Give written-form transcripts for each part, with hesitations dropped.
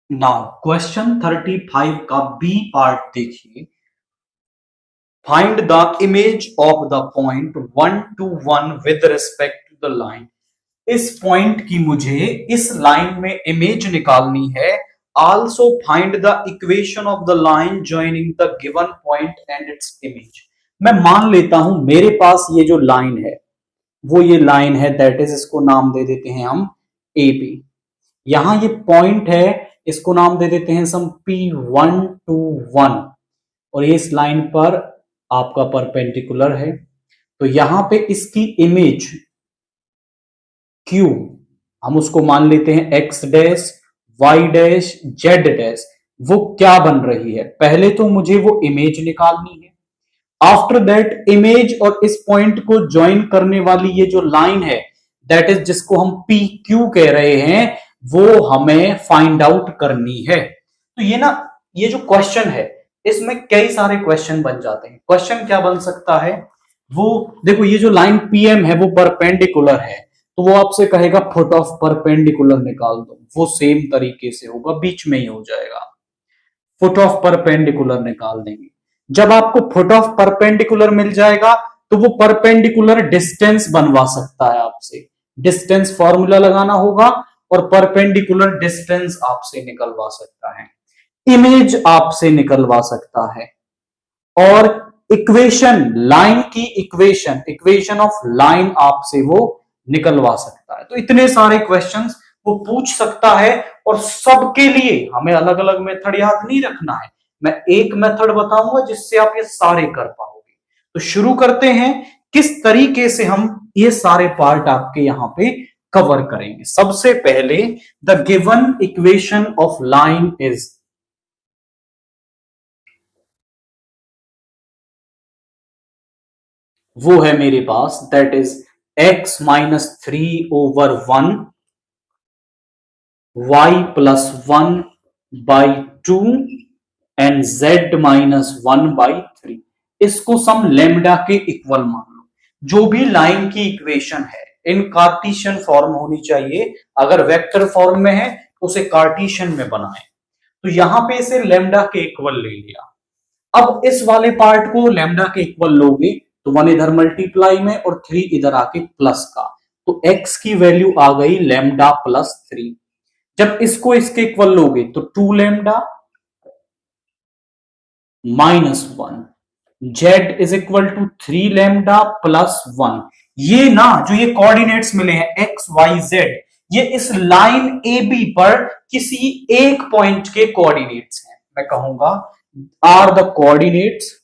Now question 35 का B part देखिए। Find the image of the point 1 to 1 with respect to the line. इस point की मुझे इस लाइन में इमेज निकालनी है। Also find the equation of the line joining the given point and its image. मैं मान लेता हूं मेरे पास ये जो लाइन है वो ये लाइन है, दैट इज, इसको नाम दे देते हैं हम ए बी। यहां ये पॉइंट है, इसको नाम दे देते हैं हम P1 to 1, और ये इस लाइन पर आपका परपेंडिकुलर है। तो यहां पे इसकी इमेज Q हम उसको मान लेते हैं X dash Y dash Z dash. वो क्या बन रही है, पहले तो मुझे वो इमेज निकालनी है। आफ्टर दैट इमेज और इस पॉइंट को ज्वाइन करने वाली ये जो लाइन है, दैट इज, जिसको हम PQ कह रहे हैं, वो हमें फाइंड आउट करनी है। तो ये जो क्वेश्चन है इसमें कई सारे क्वेश्चन बन जाते हैं। क्वेश्चन क्या बन सकता है, वो देखो, ये जो लाइन PM है वो परपेंडिकुलर है, तो वो आपसे कहेगा फुट ऑफ परपेंडिकुलर निकाल दो। वो सेम तरीके से होगा, बीच में ही हो जाएगा, फुट ऑफ परपेंडिकुलर निकाल देंगे। जब आपको फुट ऑफ परपेंडिकुलर मिल जाएगा तो वो परपेंडिकुलर डिस्टेंस बनवा सकता है आपसे। डिस्टेंस फॉर्मूला लगाना होगा और परपेंडिकुलर डिस्टेंस आपसे निकलवा सकता है, इमेज आपसे निकलवा सकता है, और इक्वेशन, लाइन की इक्वेशन ऑफ लाइन आपसे वो निकलवा सकता है। तो इतने सारे क्वेश्चंस वो पूछ सकता है, और सबके लिए हमें अलग अलग मेथड याद नहीं रखना है। मैं एक मेथड बताऊंगा जिससे आप ये सारे कर पाओगे। तो शुरू करते हैं, किस तरीके से हम ये सारे पार्ट आपके यहां पे कवर करेंगे। सबसे पहले, the given equation of line is, वो है मेरे पास, that is x-3/1 y+1/2 and z-1/3। इसको सम लेमडा के इक्वल मान लो। जो भी लाइन की इक्वेशन है इन कार्टीशियन फॉर्म होनी चाहिए, अगर वेक्टर फॉर्म में है तो उसे कार्टीशियन में बनाएं। तो यहां पे इसे लेमडा के इक्वल ले लिया। अब इस वाले पार्ट को लेमडा के इक्वल लोगे तो 1 इधर मल्टीप्लाई में और 3 इधर आके प्लस का, तो x की वैल्यू आ गई λ+3। जब इसको इसके इक्वल लोगे तो 2 λ -1, z इज इक्वल टू 3 λ+1। ये ना, जो ये कोऑर्डिनेट्स मिले हैं x y z, ये इस लाइन AB पर किसी एक पॉइंट के कोऑर्डिनेट्स हैं। मैं कहूंगा are the coordinates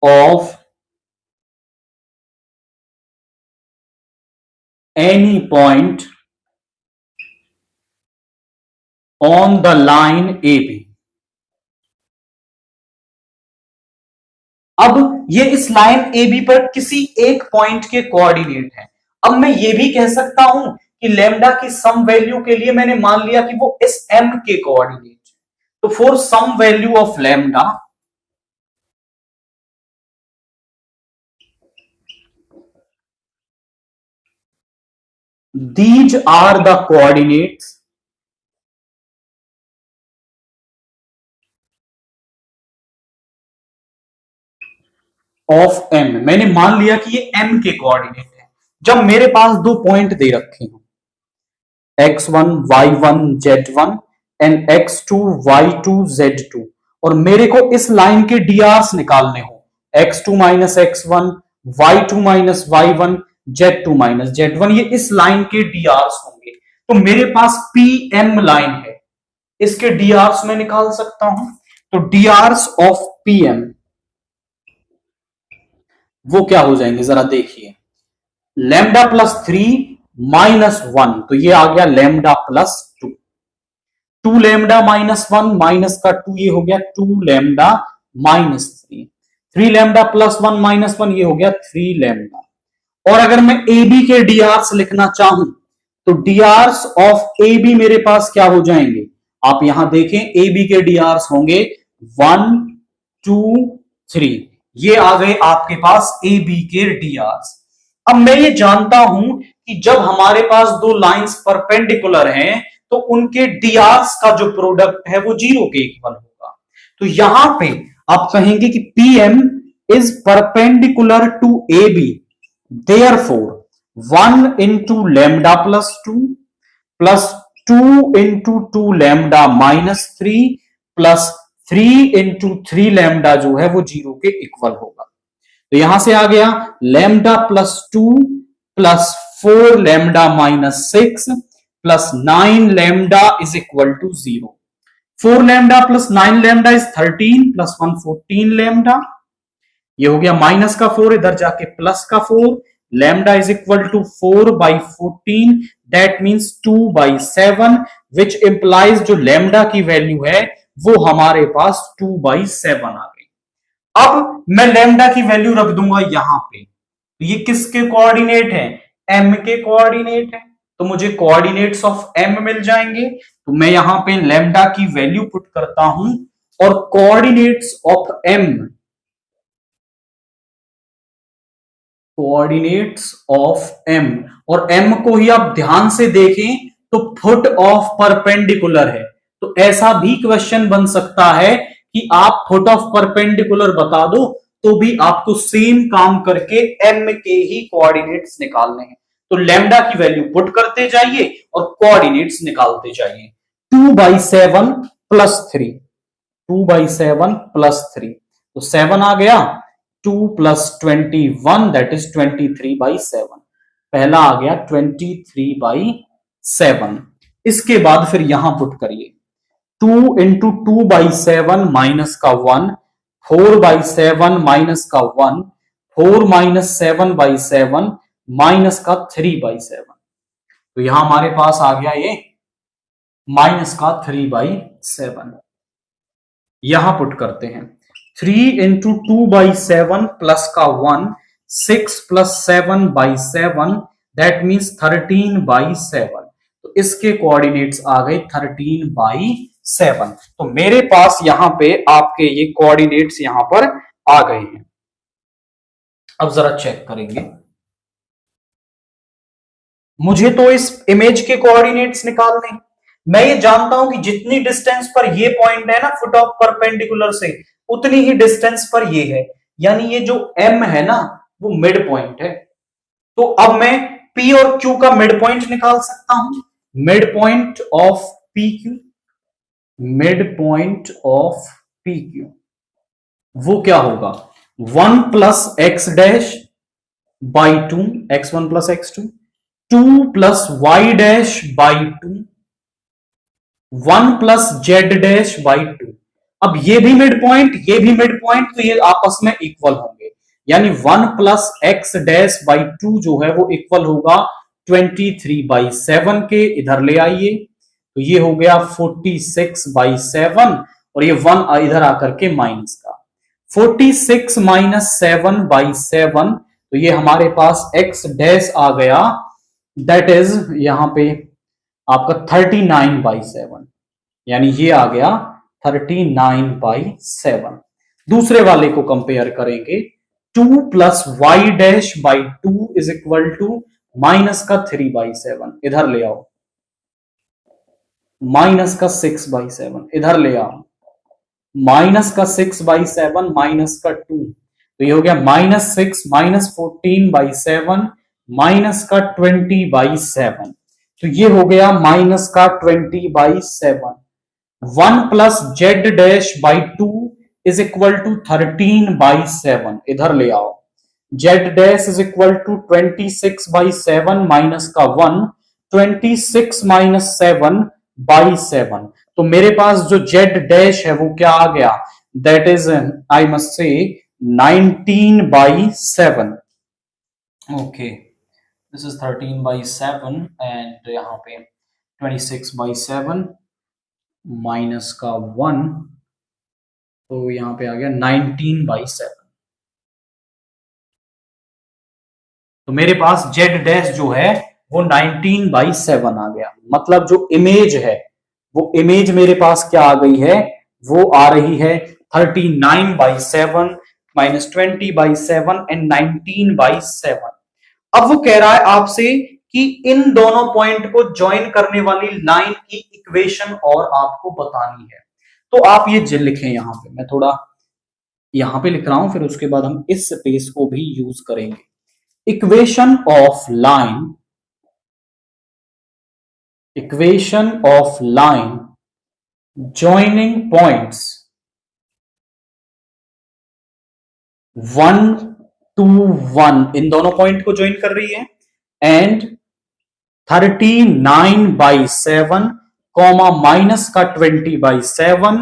of any point on the line AB। अब ये इस लाइन AB पर किसी एक पॉइंट के कोऑर्डिनेट है। अब मैं ये भी कह सकता हूं कि लेमडा की सम वैल्यू के लिए मैंने मान लिया कि वो इस M के कोऑर्डिनेट है। तो for some value of lambda, these are the coordinates of M। मैंने मान लिया कि ये M के कोऑर्डिनेट है। जब मेरे पास दो पॉइंट दे रखे हो, x1 y1 z1 and x2 y2 z2, और मेरे को इस लाइन के drs निकालने हो, x2 minus x1, y2 minus y1, z2 minus z1, ये इस लाइन के drs होंगे। तो मेरे पास pm लाइन है, इसके drs में निकाल सकता हूं। तो drs ऑफ pm वो क्या हो जाएंगे, जरा देखिए, λ+3 -1, तो ये आ गया λ+2, 2 लैम्डा -1 माइनस का 2, ये हो गया 2 लैम्डा -3, 3 लैम्डा +1 -1, ये हो गया 3 लैम्डा। और अगर मैं AB के डीआरस लिखना चाहूं तो डीआरस ऑफ AB मेरे पास क्या हो जाएंगे, आप यहां देखें, AB के डीआरस होंगे 1 2 3, ये आ गए आपके पास AB के डीआरस। अब मैं ये जानता हूं कि जब हमारे पास दो लाइंस परपेंडिकुलर हैं तो उनके डीआर्स का जो प्रोडक्ट है वो 0 के इक्वल होगा। तो यहां पे आप कहेंगे कि PM is perpendicular to AB, therefore 1 into lambda plus 2 plus 2 into 2 lambda minus 3 plus 3 into 3 lambda जो है वो 0 के इक्वल होगा। तो यहां से आ गया lambda plus 2 plus 4 lambda minus 6 plus 9 lambda is equal to 0। 4 lambda plus 9 lambda is 13 plus 1 14 lambda. ये हो गया माइनस का 4, इधर जाके प्लस का 4, lambda is equal to 4 by 14, that means 2 by 7, which implies जो लैम्डा की वैल्यू है वो हमारे पास 2 बाई 7 आ गई। अब मैं लैम्डा की वैल्यू रख दूंगा यहां पे, तो ये किसके कोऑर्डिनेट है? m के कोऑर्डिनेट है, तो मुझे कोऑर्डिनेट्स ऑफ m मिल जाएंगे। तो मैं यहां पे लैम्डा की वैल्यू पुट करता हूं और coordinates of m, coordinates of m, और m को ही आप ध्यान से देखें तो फुट ऑफ परपेंडिकुलर है। तो ऐसा भी क्वेश्चन बन सकता है कि आप फुट ऑफ परपेंडिकुलर बता दो तो भी आपको सेम काम करके m के ही कोऑर्डिनेट्स निकालने हैं। तो लैम्डा की वैल्यू पुट करते जाइए और कोऑर्डिनेट्स निकालते जाइए। 2 बाई 7 प्लस 3, 2 बाई 7 प्लस 3, तो 7 आ गया, 2 प्लस 21 दैट इज 23 बाई 7, पहला आ गया 23 बाई 7। इसके बाद फिर यहां पुट करिए 2 इंटू 2 बाई 7 माइनस का 1, 4 बाई 7 माइनस का 1, 4 माइनस 7 बाई 7 माइनस का 3 बाई 7। तो यहां हमारे पास आ गया ये माइनस का 3 बाई 7। यहां पुट करते हैं 3 इंटू 2 बाई 7 प्लस का 1, 6 plus 7 by 7 that means 13 by 7। तो इसके कोऑर्डिनेट्स आ गए 13 बाई 7। तो मेरे पास यहां पे आपके ये कोऑर्डिनेट्स यहां पर आ गए हैं। अब जरा चेक करेंगे, मुझे तो इस इमेज के कोऑर्डिनेट्स निकालने, मैं ये जानता हूं कि जितनी डिस्टेंस पर ये पॉइंट है ना फुट ऑफ परपेंडिकुलर से, उतनी ही डिस्टेंस पर ये है, यानी ये जो m है ना वो मिड पॉइंट है। तो अब मैं p और q का मिड पॉइंट निकाल सकता हूं। Mid point of PQ, mid point of PQ वो क्या होगा? 1 plus x dash by 2, x1 plus x2, 2 plus y dash by 2, 1 plus z dash by 2। अब ये भी मिड पॉइंट, ये भी मिड पॉइंट, तो ये आपस में इक्वल होंगे, यानी 1 प्लस एक्स डैश बाई 2 जो है वो इक्वल होगा 23 बाई 7 के। इधर ले आइए, तो ये हो गया 46 बाई 7 और ये 1 इधर आकर के माइनस का 46 माइनस 7 बाई 7, तो ये हमारे पास x डैश आ गया, दैट इज यहां पे आपका 39 बाई 7, यानी ये आ गया 39 बाई 7। दूसरे वाले को कंपेयर करेंगे, 2 plus y dash by 2 is equal to minus का 3 बाई 7, इधर ले आओ, माइनस का 6 बाई 7, इधर ले आओ, माइनस का 6 बाई 7 माइनस का 2, तो ये हो गया माइनस 6 माइनस 14 बाई 7 माइनस का 20 बाई 7, तो ये हो गया माइनस का 20 by 7। 1 plus z dash by 2 is equal to 13 by 7, इधर ले आओ, z dash is equal to 26 by 7 minus का 1, 26 माइनस 7 बाई 7। तो मेरे पास जो जेड डैश है वो क्या आ गया? That is I must say 19 by 7। Okay, this is 13 by 7 and यहाँ पे 26 बाई 7 माइनस का 1, तो यहाँ पे आ गया 19 बाई 7। तो मेरे पास जेड डैश जो है वो 19 बाई 7 आ गया। मतलब जो इमेज है वो इमेज मेरे पास क्या आ गई है? वो आ रही है 39 by 7 minus 20 by 7 and 19 by 7। अब वो कह रहा है आपसे कि इन दोनों पॉइंट को ज्वाइन करने वाली लाइन की इक्वेशन और आपको बतानी है। तो आप ये लिखें, यहां पे मैं थोड़ा यहां पे लिख रहा हूं, फिर उसके बाद हम इस स्पेस को भी यूज करेंगे। Equation of line, equation of line joining points 1 to 1, इन दोनों पॉइंट को ज्वाइन कर रही है, एंड 39/7 कॉमा माइनस का 20/7,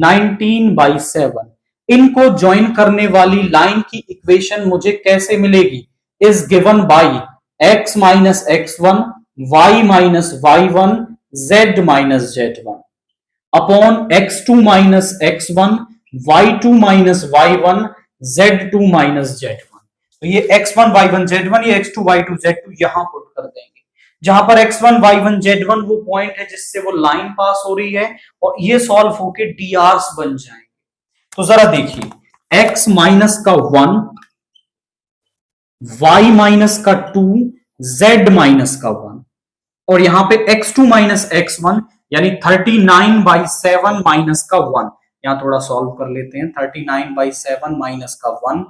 19/7, इनको ज्वाइन करने वाली लाइन की इक्वेशन मुझे कैसे मिलेगी? Is given by x minus x1, y minus y1, z minus z1 upon x2 minus x1, y2 minus y1, z2 minus z1। तो ये x1 y1 z1, ये x2 y2 z2 यहां पुट कर देंगे, जहां पर x1 y1 z1 वो point है जिससे वो लाइन पास हो रही है, और ये सॉल्व होके drs बन जाएंगे। तो जरा देखिए, x माइनस का 1, y माइनस का 2, z माइनस का 1, और यहां पे x2 माइनस x1 यानी 39/7 माइनस का 1, यहां थोड़ा सॉल्व कर लेते हैं। 39/7 माइनस का 1,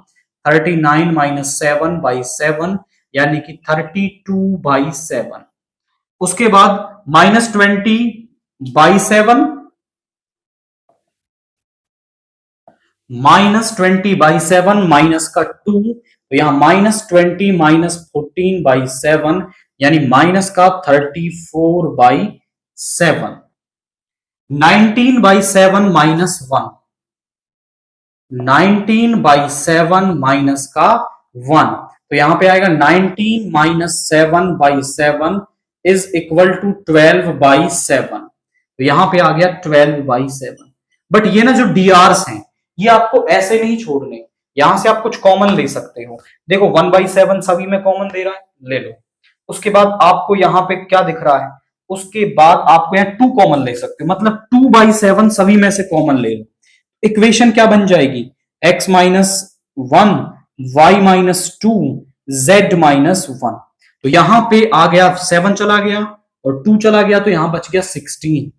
39 माइनस 7/7 यानी कि 32/7। उसके बाद माइनस 20/7, माइनस 20/7 माइनस का 2, तो यहां माइनस 20 माइनस 14/7 यानी माइनस का 34/7। 19/7 माइनस 1, 19/7 माइनस का 1, तो यहां पे आएगा 19 माइनस 7/7 इज इक्वल टू 12/7, तो यहां पे आ गया 12/7। बट ये ना जो डीआरस हैं ये आपको ऐसे नहीं छोड़ने, यहां से आप कुछ कॉमन ले सकते हो। देखो 1/7 सभी में कॉमन दे रहा है, ले लो। उसके बाद आपको यहां पे क्या दिख रहा है, उसके बाद आपको यहाँ 2 कॉमन ले सकते हो, मतलब 2/7 सभी में से कॉमन ले लो। इक्वेशन क्या बन जाएगी? x minus 1, y minus 2, z minus 1। तो यहां पे आ गया 7 चला गया और 2 चला गया, तो यहां बच गया 16,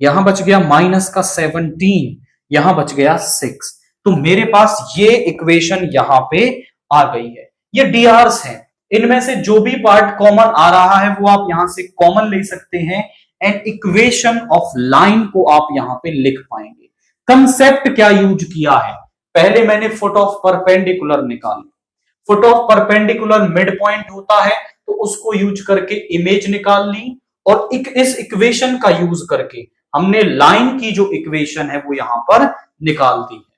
यहां बच गया माइनस का 17, यहां बच गया 6। तो मेरे पास ये इक्वेशन यहां पे आ गई है। ये डीआरस है, इनमें से जो भी पार्ट कॉमन आ रहा है वो आप यहां से कॉमन ले सकते हैं, एंड इक्वेशन ऑफ लाइन को आप यहां पे लिख पाएंगे। कंसेप्ट क्या यूज किया है? पहले मैंने फुट ऑफ परपेंडिकुलर निकाली, foot of perpendicular mid point होता है, तो उसको यूज करके इमेज निकाल ली, और इस इक्वेशन का यूज करके हमने लाइन की जो इक्वेशन है वो यहां पर निकाल दी है।